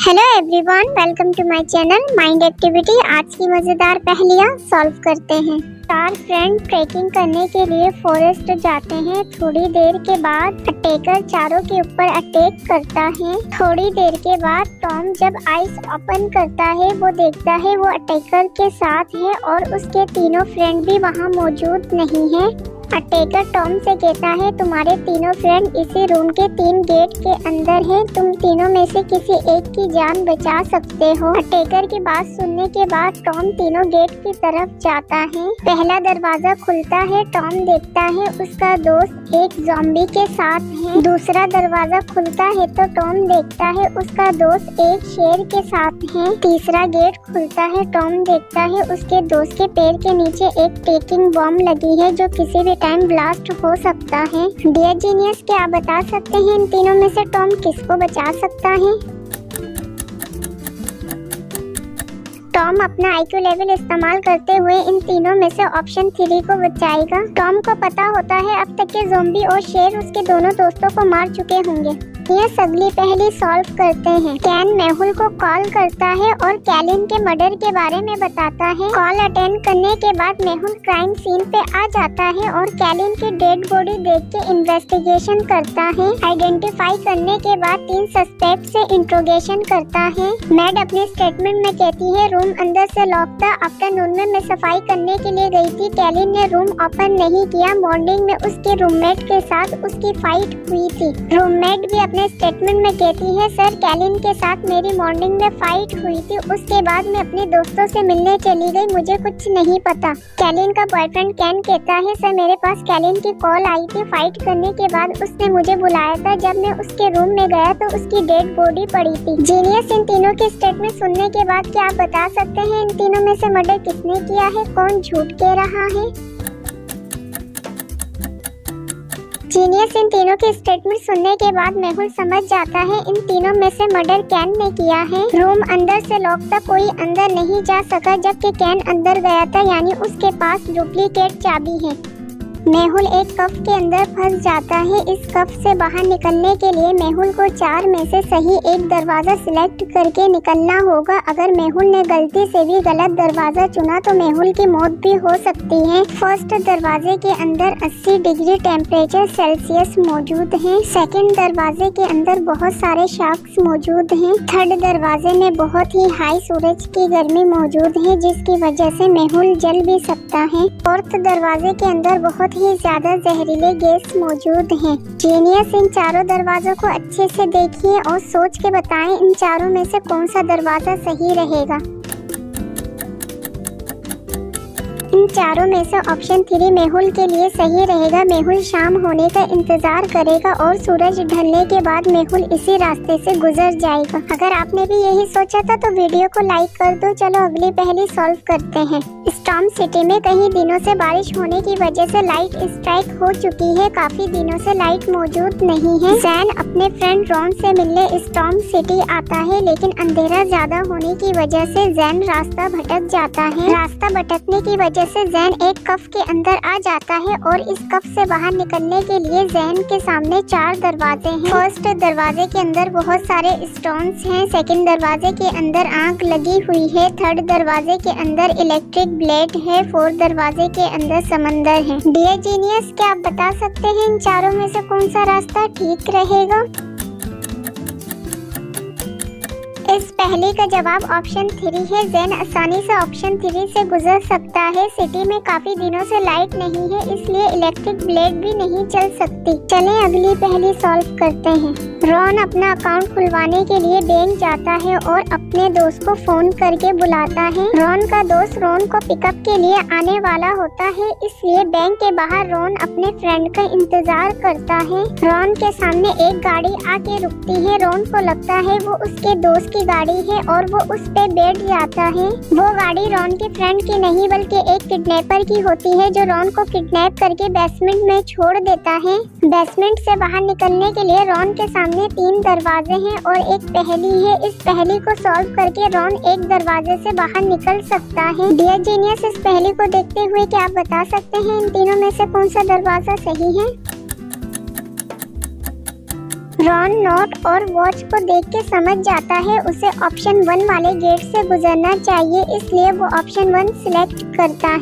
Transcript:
Hello everyone, welcome to my channel mind activity. आज की मजेदार पहेलियां सॉल्व करते हैं। 4 फ्रेंड ट्रैकिंग करने के लिए फॉरेस्ट जाते हैं। थोड़ी देर के बाद अटैकर चारों के ऊपर अटैक करता है। थोड़ी देर के बाद टॉम जब आइस ओपन करता है वो देखता है वो अटैकर के साथ है और उसके तीनों फ्रेंड भी वहाँ मौजूद नहीं है। अटैकर टॉम से कहता है तुम्हारे तीनों फ्रेंड इसी रूम के 3 गेट के अंदर हैं। तुम तीनों में से किसी एक की जान बचा सकते हो। अटैकर की बात सुनने के बाद टॉम तीनों गेट की तरफ जाता है। पहला दरवाजा खुलता है। टॉम देखता है उसका दोस्त एक ज़ॉम्बी के साथ है। दूसरा दरवाजा खुलता है तो टॉम देखता है उसका दोस्त एक शेर के साथ है। तीसरा गेट खुलता है। टॉम देखता है उसके दोस्त के पैर के नीचे एक टेकिंग बॉम्ब लगी है जो किसी भी टाइम ब्लास्ट हो सकता है। डियर जीनियस, क्या आप बता सकते हैं इन तीनों में से टॉम किसको बचा सकता है? टॉम अपना IQ लेवल इस्तेमाल करते हुए इन तीनों में से ऑप्शन 3 को बचाएगा। टॉम को पता होता है अब तक के ज़ॉम्बी और शेर उसके दोनों दोस्तों को मार चुके होंगे। यह अगली पहेली सॉल्व करते हैं। कैन मेहुल को कॉल करता है और कैलिन के मर्डर के बारे में बताता है। कॉल अटेंड करने के बाद मेहुल क्राइम सीन पे आ जाता है और कैलिन की डेड बॉडी देख के इन्वेस्टिगेशन करता है। आइडेंटिफाई करने के बाद 3 सस्पेक्ट से इंट्रोगेशन करता है। मैड अपने स्टेटमेंट में कहती है रूम अंदर से लॉक था। आफ्टरनून में मैं सफाई करने के लिए गई थी। कैलिन ने रूम ओपन नहीं किया। मॉर्निंग में उसके रूममेट के साथ उसकी फाइट हुई थी। रूममेट भी अपने स्टेटमेंट में कहती है सर कैलिन के साथ मेरी मॉर्निंग में फाइट हुई थी। उसके बाद मैं अपने दोस्तों से मिलने चली गई। मुझे कुछ नहीं पता। कैलिन का बॉयफ्रेंड कैन कहता है सर मेरे पास कैलिन की कॉल आई थी। फाइट करने के बाद उसने मुझे बुलाया था। जब मैं उसके रूम में गया तो उसकी डेड बॉडी पड़ी थी। जीनियस, इन तीनों के स्टेटमेंट सुनने के बाद क्या आप बता सकते हैं इन तीनों में से मर्डर किसने किया है? कौन झूठ कह रहा है? जीनियस, इन तीनों के स्टेटमेंट सुनने के बाद मेहुल समझ जाता है इन तीनों में से मर्डर कैन ने किया है। रूम अंदर से लॉक था, कोई अंदर नहीं जा सका जबकि कैन अंदर गया था, यानी उसके पास डुप्लीकेट चाबी है। मेहुल एक कफ के अंदर फंस जाता है। इस कफ से बाहर निकलने के लिए मेहुल को 4 में से सही एक दरवाजा सिलेक्ट करके निकलना होगा। अगर मेहुल ने गलती से भी गलत दरवाजा चुना तो मेहुल की मौत भी हो सकती है। फर्स्ट दरवाजे के अंदर 80 डिग्री टेम्परेचर सेल्सियस मौजूद है। सेकंड दरवाजे के अंदर बहुत सारे शार्क्स मौजूद हैं। थर्ड दरवाजे में बहुत ही हाई सूरज की गर्मी मौजूद है जिसकी वजह से मेहुल जल भी सकता है। फोर्थ दरवाजे के अंदर बहुत ही ज्यादा जहरीले गैस मौजूद हैं। जीनियस, इन चारों दरवाजों को अच्छे से देखिए और सोच के बताएं इन चारों में से कौन सा दरवाजा सही रहेगा। इन चारों में से ऑप्शन 3 मेहुल के लिए सही रहेगा। मेहुल शाम होने का इंतजार करेगा और सूरज ढलने के बाद मेहुल इसी रास्ते से गुजर जाएगा। अगर आपने भी यही सोचा था तो वीडियो को लाइक कर दो। चलो अगली पहेली सॉल्व करते हैं। स्टॉर्म सिटी में कई दिनों से बारिश होने की वजह से लाइट स्ट्राइक हो चुकी है। काफी दिनों से लाइट मौजूद नहीं है। जैन अपने फ्रेंड रॉन से मिलने स्टॉर्म सिटी आता है लेकिन अंधेरा ज्यादा होने की वजह से जैन रास्ता भटक जाता है। रास्ता भटकने की वजह से जैन एक कफ के अंदर आ जाता है और इस कफ से बाहर निकलने के लिए जैन के सामने 4 दरवाजे हैं। फर्स्ट दरवाजे के अंदर बहुत सारे स्टोन्स हैं। सेकंड दरवाजे के अंदर आग लगी हुई है। थर्ड दरवाजे के अंदर इलेक्ट्रिक ब्लेड है। फोर्थ दरवाजे के अंदर समंदर है। डियर जीनियस, क्या आप बता सकते हैं इन चारों में से कौन सा रास्ता ठीक रहेगा? इस पहले का जवाब ऑप्शन 3 है। जैन आसानी से ऑप्शन 3 से गुजर सकता है। सिटी में काफी दिनों से लाइट नहीं है इसलिए इलेक्ट्रिक ब्लेड भी नहीं चल सकती। चलें अगली पहेली सॉल्व करते हैं। रॉन अपना अकाउंट खुलवाने के लिए बैंक जाता है और अपने दोस्त को फोन करके बुलाता है। रॉन का दोस्त रॉन को पिकअप के लिए आने वाला होता है इसलिए बैंक के बाहर रॉन अपने फ्रेंड का इंतजार करता है। रॉन के सामने एक गाड़ी आके रुकती है। रॉन को लगता है वो उसके दोस्त की गाड़ी है और वो उस पे बैठ जाता है। वो गाड़ी रॉन के फ्रेंड की नहीं बल्कि एक किडनैपर की होती है जो रॉन को किडनैप करके बेसमेंट में छोड़ देता है। बेसमेंट से बाहर निकलने के लिए रॉन के सामने 3 दरवाजे हैं और एक पहेली है। इस पहेली को सॉल्व करके रॉन एक दरवाजे से बाहर निकल सकता है। डियर जीनियस, इस पहेली को देखते हुए क्या आप बता सकते हैं इन तीनों में से कौन सा दरवाजा सही है? रॉन नोट और वॉच को देख के समझ जाता है उसे ऑप्शन 1 वाले गेट से गुजरना चाहिए, इसलिए वो ऑप्शन 1 सिलेक्ट करता है।